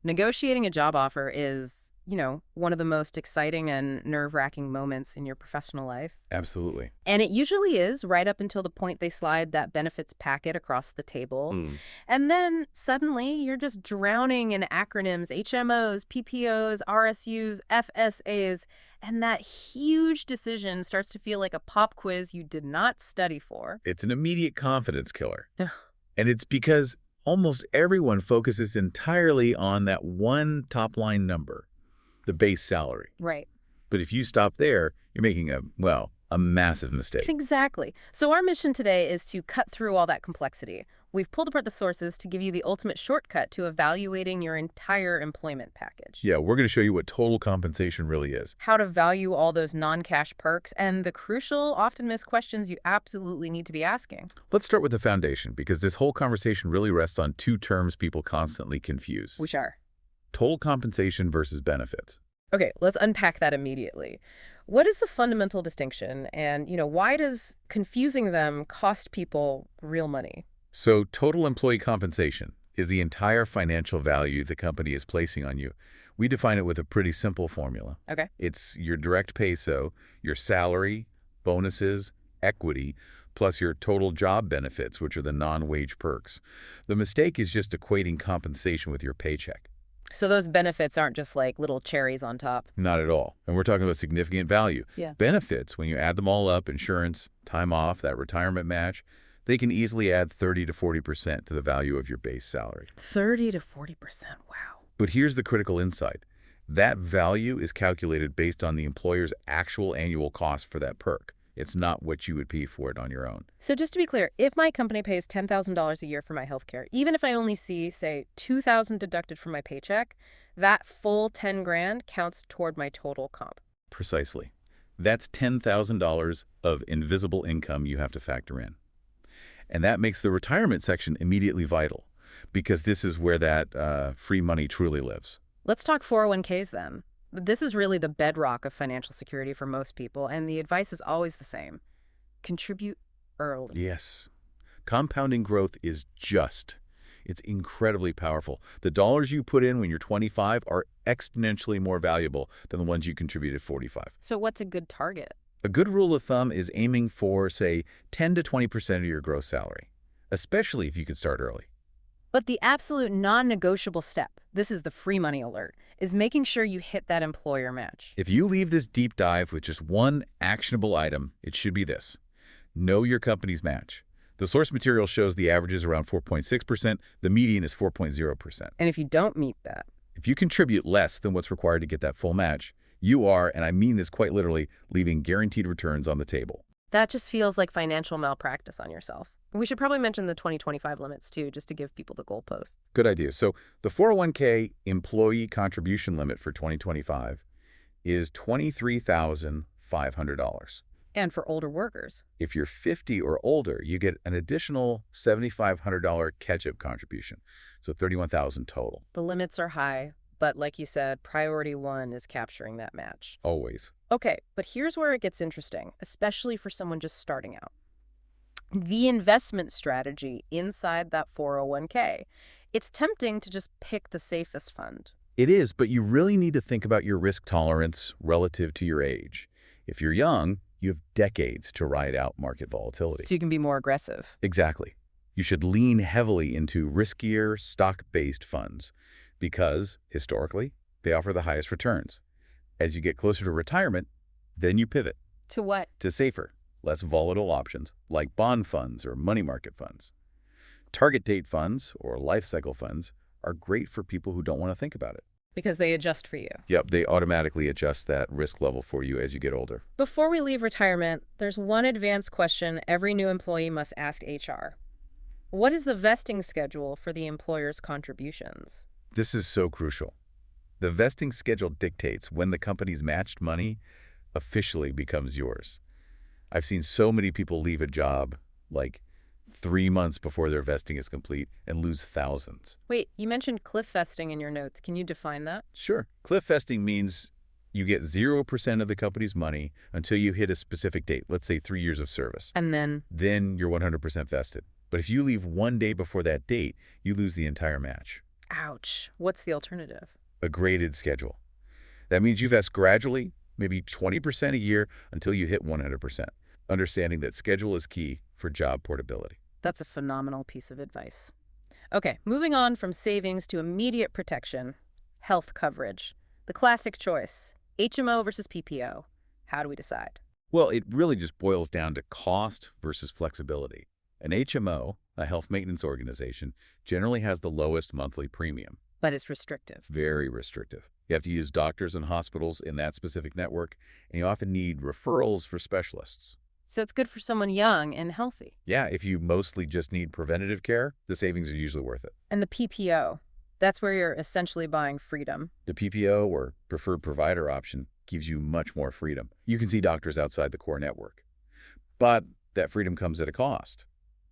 Negotiating a job offer is, one of the most exciting and nerve-wracking moments in your professional life. Absolutely. And it usually is right up until the point they slide that benefits packet across the table. Mm. And then suddenly you're just drowning in acronyms, HMOs, PPOs, RSUs, FSAs, and that huge decision starts to feel like a pop quiz you did not study for. It's an immediate confidence killer. Ugh. And it's because almost everyone focuses entirely on that one top-line number, the base salary. Right. But if you stop there, you're making a massive mistake. Exactly. So our mission today is to cut through all that complexity. We've pulled apart the sources to give you the ultimate shortcut to evaluating your entire employment package. Yeah, we're going to show you what total compensation really is. How to value all those non-cash perks and the crucial, often missed questions you absolutely need to be asking. Let's start with the foundation, because this whole conversation really rests on two terms people constantly confuse. Which are? Total compensation versus benefits. Okay, let's unpack that immediately. What is the fundamental distinction, and, why does confusing them cost people real money? So total employee compensation is the entire financial value the company is placing on you. We define it with a pretty simple formula. Okay. It's your direct pay, so your salary, bonuses, equity, plus your total job benefits, which are the non-wage perks. The mistake is just equating compensation with your paycheck. So those benefits aren't just like little cherries on top. Not at all. And we're talking about significant value. Yeah. Benefits, when you add them all up, insurance, time off, that retirement match, they can easily add 30 to 40% to the value of your base salary. 30 to 40%. Wow. But here's the critical insight. That value is calculated based on the employer's actual annual cost for that perk. It's not what you would pay for it on your own. So just to be clear, if my company pays $10,000 a year for my healthcare, even if I only see, say, $2,000 deducted from my paycheck, that full 10 grand counts toward my total comp. Precisely. That's $10,000 of invisible income you have to factor in. And that makes the retirement section immediately vital, because this is where that free money truly lives. Let's talk 401ks then. This is really the bedrock of financial security for most people, and the advice is always the same. Contribute early. Yes. Compounding growth is just. It's incredibly powerful. The dollars you put in when you're 25 are exponentially more valuable than the ones you contribute at 45. So what's a good target? A good rule of thumb is aiming for, say, 10 to 20% of your gross salary, especially if you could start early. But the absolute non-negotiable step, this is the free money alert, is making sure you hit that employer match. If you leave this deep dive with just one actionable item, it should be this. Know your company's match. The source material shows the average is around 4.6%. The median is 4.0%. And if you don't meet that, If you contribute less than what's required to get that full match, you are, and I mean this quite literally, leaving guaranteed returns on the table. that just feels like financial malpractice on yourself. We should probably mention the 2025 limits too, just to give people the goalposts. Good idea. So the 401k employee contribution limit for 2025 is $23,500. And for older workers. If you're 50 or older, you get an additional $7,500 catch-up contribution, so $31,000 total. The limits are high, but like you said, priority one is capturing that match. Always. Okay, but here's where it gets interesting, especially for someone just starting out. The investment strategy inside that 401k. It's tempting to just pick the safest fund. It is, but you really need to think about your risk tolerance relative to your age. If you're young, you have decades to ride out market volatility. So you can be more aggressive. Exactly. You should lean heavily into riskier, stock-based funds because, historically, they offer the highest returns. As you get closer to retirement, then you pivot To what? to safer, less volatile options like bond funds or money market funds. Target date funds or life cycle funds are great for people who don't want to think about it. Because they adjust for you. Yep, they automatically adjust that risk level for you as you get older. Before we leave retirement, there's one advanced question every new employee must ask HR. What is the vesting schedule for the employer's contributions? This is so crucial. The vesting schedule dictates when the company's matched money officially becomes yours. I've seen so many people leave a job like 3 months before their vesting is complete and lose thousands. Wait, you mentioned cliff vesting in your notes. Can you define that? Sure. Cliff vesting means you get 0% of the company's money until you hit a specific date, let's say 3 years of service. And then? Then you're 100% vested. But if you leave one day before that date, you lose the entire match. Ouch. What's the alternative? A graded schedule. That means you vest gradually, maybe 20% a year until you hit 100%, understanding that schedule is key for job portability. That's a phenomenal piece of advice. Okay, moving on from savings to immediate protection. Health coverage. The classic choice. HMO versus PPO. How do we decide? Well, it really just boils down to cost versus flexibility. An HMO, a health maintenance organization, generally has the lowest monthly premium. But it's restrictive. Very restrictive. You have to use doctors and hospitals in that specific network, and you often need referrals for specialists. So it's good for someone young and healthy. Yeah, if you mostly just need preventative care, the savings are usually worth it. And the PPO, that's where you're essentially buying freedom. The PPO, or preferred provider option, gives you much more freedom. You can see doctors outside the core network. But that freedom comes at a cost.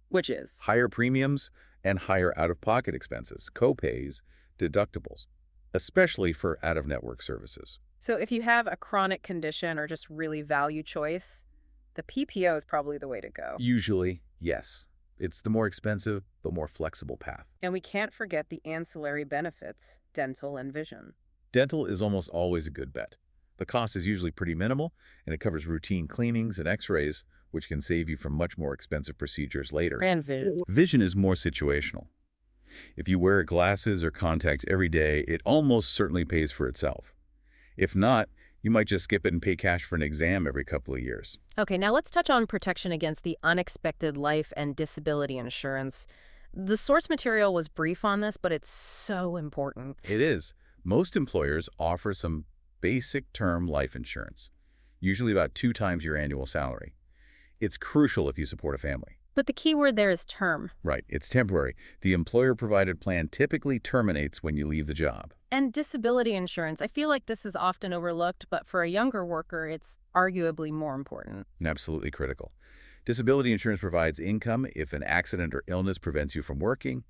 Which is? Higher premiums and higher out-of-pocket expenses, co-pays, deductibles, especially for out-of-network services. So if you have a chronic condition or just really value choice, the PPO is probably the way to go. Usually, yes. It's the more expensive but more flexible path. And we can't forget the ancillary benefits, dental and vision. Dental is almost always a good bet. The cost is usually pretty minimal, and it covers routine cleanings and x-rays, which can save you from much more expensive procedures later. And vision. Vision is more situational. If you wear glasses or contacts every day, it almost certainly pays for itself. If not, you might just skip it and pay cash for an exam every couple of years. Okay, now let's touch on protection against the unexpected life and disability insurance. The source material was brief on this, but it's so important. It is. Most employers offer some basic term life insurance, usually about 2 times your annual salary. It's crucial if you support a family. But the key word there is term. Right, it's temporary. The employer-provided plan typically terminates when you leave the job. And disability insurance, I feel like this is often overlooked, but for a younger worker, it's arguably more important. And absolutely critical. Disability insurance provides income if an accident or illness prevents you from working.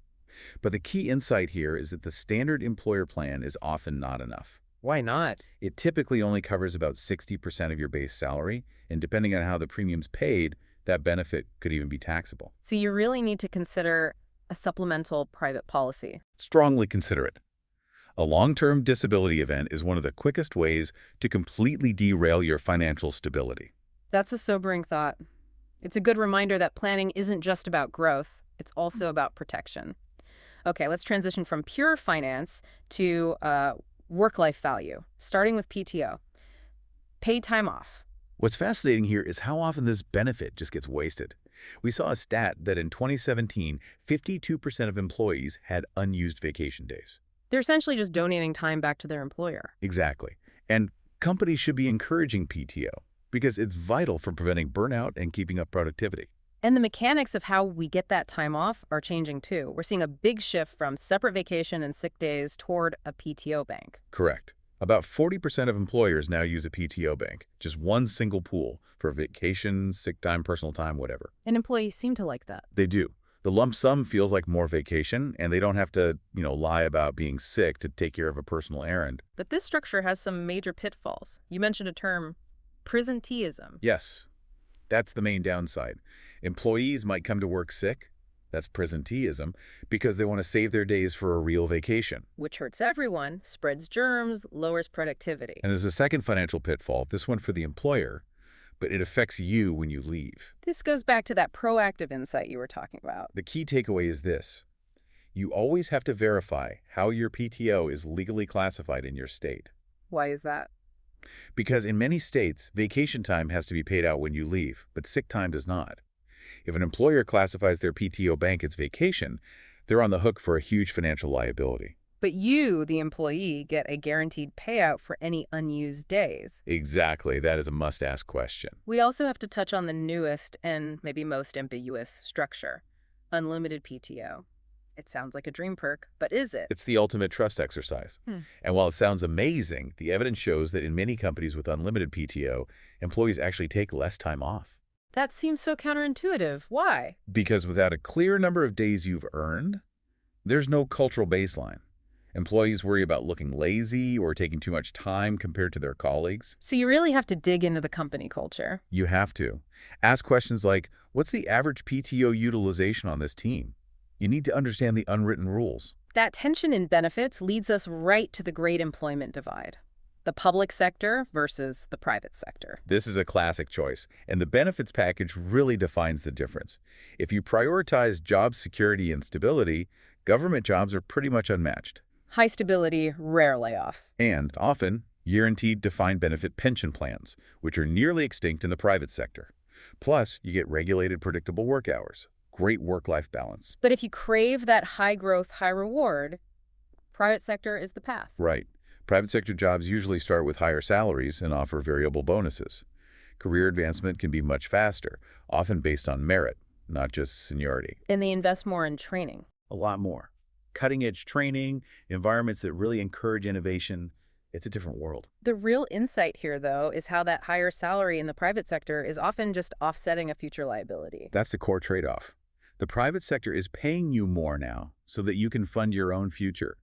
But the key insight here is that the standard employer plan is often not enough. Why not? It typically only covers about 60% of your base salary, and depending on how the premium's paid, that benefit could even be taxable. So you really need to consider a supplemental private policy. Strongly consider it. A long-term disability event is one of the quickest ways to completely derail your financial stability. That's a sobering thought. It's a good reminder that planning isn't just about growth, it's also about protection. Okay, let's transition from pure finance to work-life value, starting with PTO. Paid time off. What's fascinating here is how often this benefit just gets wasted. We saw a stat that in 2017, 52% of employees had unused vacation days. They're essentially just donating time back to their employer. Exactly. And companies should be encouraging PTO because it's vital for preventing burnout and keeping up productivity. And the mechanics of how we get that time off are changing too. We're seeing a big shift from separate vacation and sick days toward a PTO bank. Correct. About 40% of employers now use a PTO bank, just one single pool for vacation, sick time, personal time, whatever. And employees seem to like that. They do. The lump sum feels like more vacation, and they don't have to, lie about being sick to take care of a personal errand. But this structure has some major pitfalls. You mentioned a term, presenteeism. Yes, that's the main downside. Employees might come to work sick, that's presenteeism, because they want to save their days for a real vacation. Which hurts everyone, spreads germs, lowers productivity. And there's a second financial pitfall, this one for the employer, but it affects you when you leave. This goes back to that proactive insight you were talking about. The key takeaway is this. You always have to verify how your PTO is legally classified in your state. Why is that? Because in many states, vacation time has to be paid out when you leave, but sick time does not. If an employer classifies their PTO bank as vacation, they're on the hook for a huge financial liability. But you, the employee, get a guaranteed payout for any unused days. Exactly. That is a must-ask question. We also have to touch on the newest and maybe most ambiguous structure, unlimited PTO. It sounds like a dream perk, but is it? It's the ultimate trust exercise. And while it sounds amazing, the evidence shows that in many companies with unlimited PTO, employees actually take less time off. That seems so counterintuitive. Why? Because without a clear number of days you've earned, there's no cultural baseline. Employees worry about looking lazy or taking too much time compared to their colleagues. So you really have to dig into the company culture. You have to. Ask questions like, what's the average PTO utilization on this team? You need to understand the unwritten rules. That tension in benefits leads us right to the great employment divide. The public sector versus the private sector. This is a classic choice, and the benefits package really defines the difference. If you prioritize job security and stability, government jobs are pretty much unmatched. High stability, rare layoffs. And, often, guaranteed defined benefit pension plans, which are nearly extinct in the private sector. Plus, you get regulated, predictable work hours. Great work-life balance. But if you crave that high growth, high reward, private sector is the path. Right. Private sector jobs usually start with higher salaries and offer variable bonuses. Career advancement can be much faster, often based on merit, not just seniority. And they invest more in training. A lot more. Cutting-edge training, environments that really encourage innovation. It's a different world. The real insight here, though, is how that higher salary in the private sector is often just offsetting a future liability. That's the core trade-off. The private sector is paying you more now so that you can fund your own future.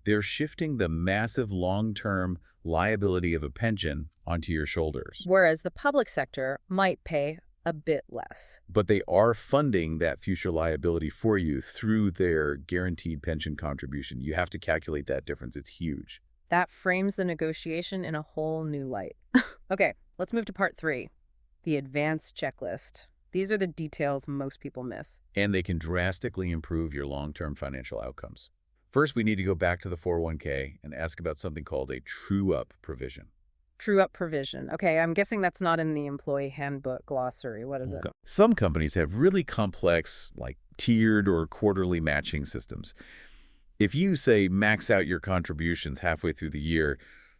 They're shifting the massive long-term liability of a pension onto your shoulders. Whereas the public sector might pay a bit less. But they are funding that future liability for you through their guaranteed pension contribution. You have to calculate that difference. It's huge. That frames the negotiation in a whole new light. Okay, let's move to part 3, the advanced checklist. These are the details most people miss. And they can drastically improve your long-term financial outcomes. First, we need to go back to the 401k and ask about something called a true-up provision. True-up provision. Okay, I'm guessing that's not in the employee handbook glossary. What is it? Some companies have really complex, like tiered or quarterly matching systems. If you, say, max out your contributions halfway through the year,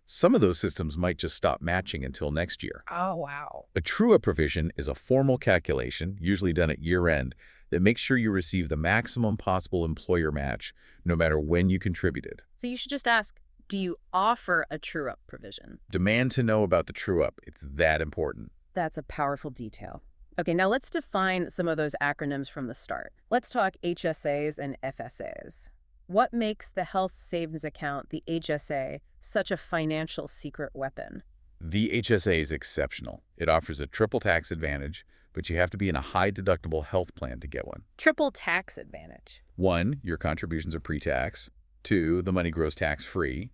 some of those systems might just stop matching until next year. Oh, wow. A true-up provision is a formal calculation, usually done at year-end, that makes sure you receive the maximum possible employer match, no matter when you contributed. So you should just ask, do you offer a true-up provision? Demand to know about the true-up. It's that important. That's a powerful detail. Okay, now let's define some of those acronyms from the start. Let's talk HSAs and FSAs. What makes the health savings account, the HSA, such a financial secret weapon? The HSA is exceptional. It offers a triple tax advantage, but you have to be in a high-deductible health plan to get one. Triple tax advantage. 1, your contributions are pre-tax. 2, the money grows tax-free.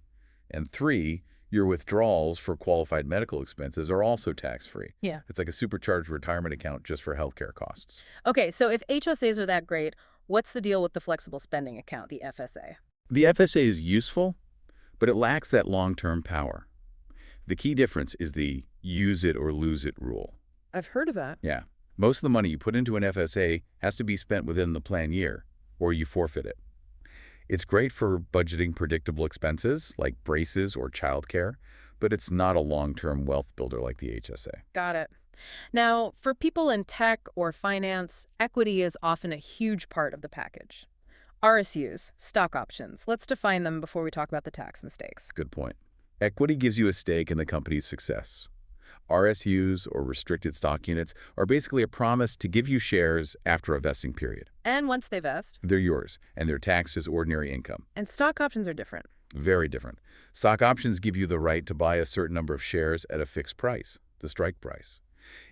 And 3, your withdrawals for qualified medical expenses are also tax-free. Yeah. It's like a supercharged retirement account just for healthcare costs. Okay, so if HSAs are that great, what's the deal with the flexible spending account, the FSA? The FSA is useful, but it lacks that long-term power. The key difference is the use it or lose it rule. I've heard of that. Yeah. Most of the money you put into an FSA has to be spent within the plan year, or you forfeit it. It's great for budgeting predictable expenses like braces or childcare, but it's not a long-term wealth builder like the HSA. Got it. Now, for people in tech or finance, equity is often a huge part of the package. RSUs, stock options. Let's define them before we talk about the tax mistakes. Good point. Equity gives you a stake in the company's success. RSUs, or restricted stock units, are basically a promise to give you shares after a vesting period. And once they vest? They're yours, and they're taxed as ordinary income. And stock options are different. Very different. Stock options give you the right to buy a certain number of shares at a fixed price, the strike price.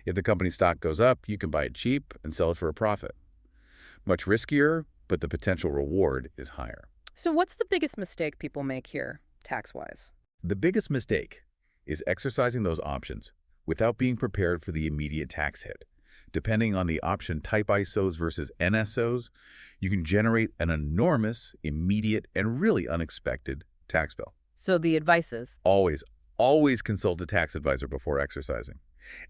If the company's stock goes up, you can buy it cheap and sell it for a profit. Much riskier, but the potential reward is higher. So what's the biggest mistake people make here, tax-wise? The biggest mistake is exercising those options without being prepared for the immediate tax hit. Depending on the option type ISOs versus NSOs, you can generate an enormous, immediate, and really unexpected tax bill. So the advice is? Always consult a tax advisor before exercising.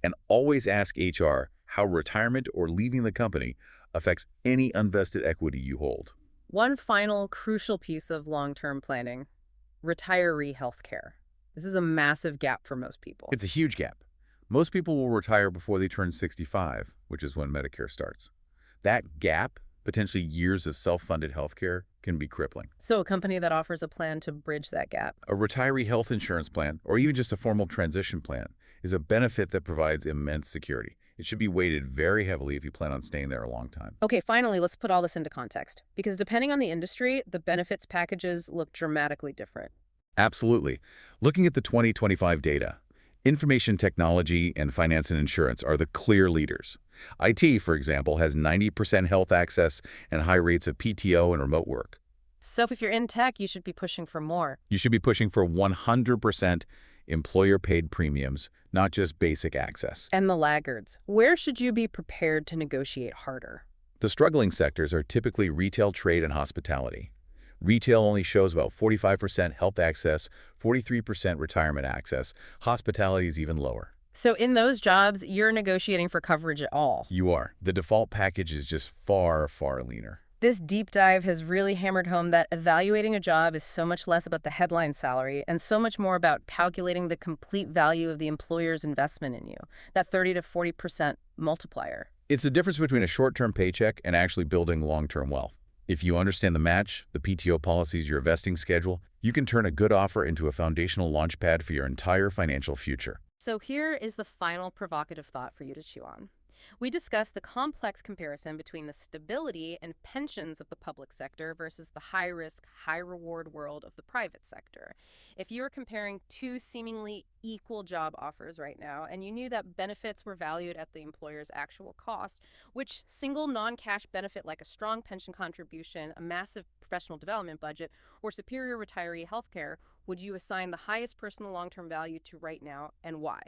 And always ask HR how retirement or leaving the company affects any unvested equity you hold. One final crucial piece of long-term planning, retiree health care. This is a massive gap for most people. It's a huge gap. Most people will retire before they turn 65, which is when Medicare starts. That gap, potentially years of self-funded health care, can be crippling. So a company that offers a plan to bridge that gap. A retiree health insurance plan, or even just a formal transition plan, is a benefit that provides immense security. It should be weighted very heavily if you plan on staying there a long time. Okay, finally, let's put all this into context. Because depending on the industry, the benefits packages look dramatically different. Absolutely. Looking at the 2025 data, information technology and finance and insurance are the clear leaders. IT, for example, has 90% health access and high rates of PTO and remote work. So if you're in tech, you should be pushing for more. You should be pushing for 100% employer-paid premiums, not just basic access. And the laggards, where should you be prepared to negotiate harder? The struggling sectors are typically retail, trade, and hospitality. Retail only shows about 45% health access, 43% retirement access. Hospitality is even lower. So in those jobs, you're negotiating for coverage at all. You are. The default package is just far, far leaner. This deep dive has really hammered home that evaluating a job is so much less about the headline salary and so much more about calculating the complete value of the employer's investment in you, that 30 to 40% multiplier. It's the difference between a short-term paycheck and actually building long-term wealth. If you understand the match, the PTO policies, your vesting schedule, you can turn a good offer into a foundational launchpad for your entire financial future. So here is the final provocative thought for you to chew on. We discussed the complex comparison between the stability and pensions of the public sector versus the high-risk, high-reward world of the private sector. If you were comparing two seemingly equal job offers right now, and you knew that benefits were valued at the employer's actual cost, which single non-cash benefit like a strong pension contribution, a massive professional development budget, or superior retiree health care would you assign the highest personal long-term value to right now, and why?